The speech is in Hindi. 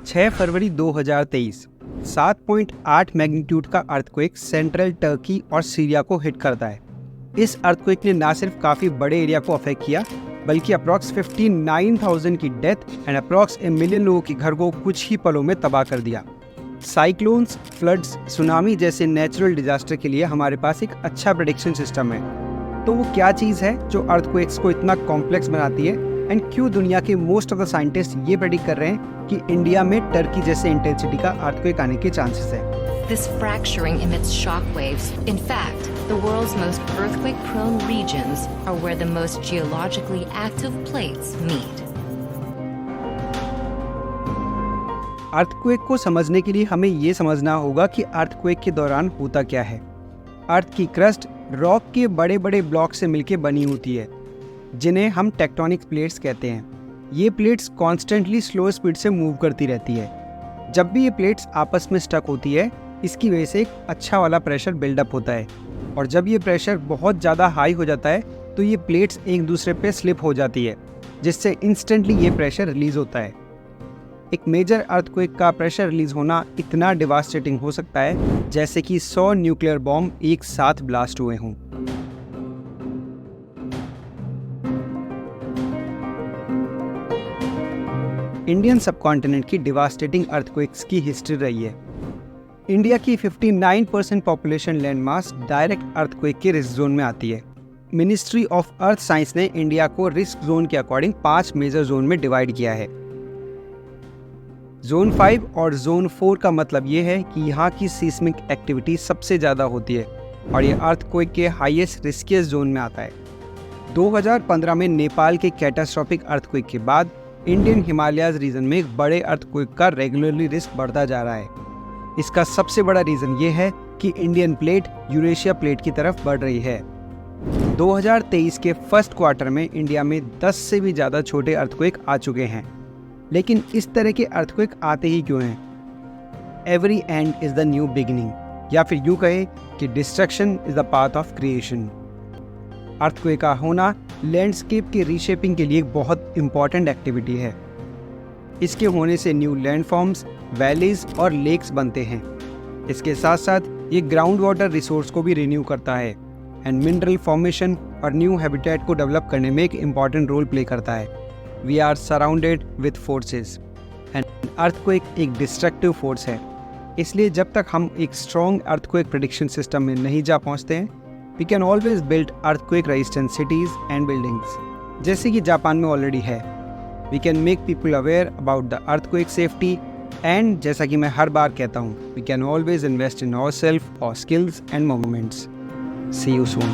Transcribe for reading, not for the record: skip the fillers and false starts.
6 फरवरी 2023 7.8 मैग्नीट्यूड का अर्थक्वेक सेंट्रल टर्की और सीरिया को हिट करता है। इस अर्थक्वेक ने न सिर्फ काफ़ी बड़े एरिया को अफेक्ट किया, बल्कि अप्रॉक्स 59,000 की डेथ एंड अप्रॉक्स 1 मिलियन लोगों के घर को कुछ ही पलों में तबाह कर दिया। साइक्लोन्स, फ्लड्स, सुनामी जैसे नेचुरल डिजास्टर के लिए हमारे पास एक अच्छा प्रेडिक्शन सिस्टम है। तो वो क्या चीज़ है जो अर्थक्वेक्स को इतना कॉम्प्लेक्स बनाती है एंड क्यों दुनिया के मोस्ट ऑफ द साइंटिस्ट ये प्रेडिक्ट कर रहे हैं कि इंडिया में टर्की जैसे इंटेंसिटी का अर्थक्वेक आने के चांसेस है। This fracturing emits shock waves. In fact, the world's most earthquake-prone regions are where the most geologically active plates meet. Earthquake को समझने के लिए हमें ये समझना होगा कि अर्थक्वेक के दौरान होता क्या है। अर्थ की क्रस्ट रॉक के बड़े बड़े ब्लॉक से मिलकर बनी होती है, जिन्हें हम टेक्टोनिक प्लेट्स कहते हैं। ये प्लेट्स कॉन्स्टेंटली स्लो स्पीड से मूव करती रहती है। जब भी ये प्लेट्स आपस में स्टक होती है, इसकी वजह से एक अच्छा वाला प्रेशर बिल्डअप होता है, और जब ये प्रेशर बहुत ज़्यादा हाई हो जाता है तो ये प्लेट्स एक दूसरे पे स्लिप हो जाती है, जिससे इंस्टेंटली ये प्रेशर रिलीज होता है। एक मेजर अर्थक्वेक का प्रेशर रिलीज होना इतना डिवास्टेटिंग हो सकता है जैसे कि 100 न्यूक्लियर बॉम्ब एक साथ ब्लास्ट हुए हों। इंडियन सबकॉन्टिनेंट की डिवास्टेटिंग अर्थक्वेक्स की हिस्ट्री रही है। इंडिया की 59% population land mass direct earthquake के रिस्क जोन में आती है। मिनिस्ट्री ऑफ अर्थ साइंस ने इंडिया को रिस्क जोन के अकॉर्डिंग 5 मेजर जोन में डिवाइड किया है। जोन 5 और जोन 4 का मतलब ये है कि यहाँ की सीस्मिक एक्टिविटी सबसे ज़्यादा होती है और ये अर्थक्वेक के हाईएस्ट रिस्कियस्ट जोन में आता है। 2015 में नेपाल के कैटास्ट्रॉफिक अर्थक्वेक के बाद इंडियन हिमालयाज रीजन में एक बड़े अर्थक्वेक का रेगुलरली रिस्क बढ़ता जा रहा है। इसका सबसे बड़ा रीज़न ये है कि इंडियन प्लेट यूरेशिया प्लेट की तरफ बढ़ रही है। 2023 के फर्स्ट क्वार्टर में इंडिया में 10 से भी ज़्यादा छोटे अर्थक्वेक आ चुके हैं। लेकिन इस तरह के अर्थक्वेक आते ही क्यों हैं? Every and is the new beginning, या फिर यूँ कहे कि destruction is the path of creation. Earthquake का होना लैंडस्केप के रीशेपिंग के लिए एक बहुत इंपॉर्टेंट एक्टिविटी है। इसके होने से न्यू लैंडफॉर्म्स, वैलीज और लेक्स बनते हैं। इसके साथ साथ ये ग्राउंड वाटर रिसोर्स को भी रिन्यू करता है एंड मिनरल फॉर्मेशन और न्यू हैबिटेट को डेवलप करने में एक इम्पॉर्टेंट रोल प्ले करता है। We are surrounded with forces and earthquake एक डिस्ट्रक्टिव फोर्स है। इसलिए जब तक हम एक स्ट्रॉन्ग अर्थक्वेक प्रेडिक्शन सिस्टम में नहीं जा पहुंचते हैं, we can always build earthquake resistant cities and buildings, जैसे कि जापान में ऑलरेडी है। We can make people aware about the earthquake safety and जैसा कि मैं हर बार कहता हूँ, we can always invest in ourself, our skills and movements. See you soon.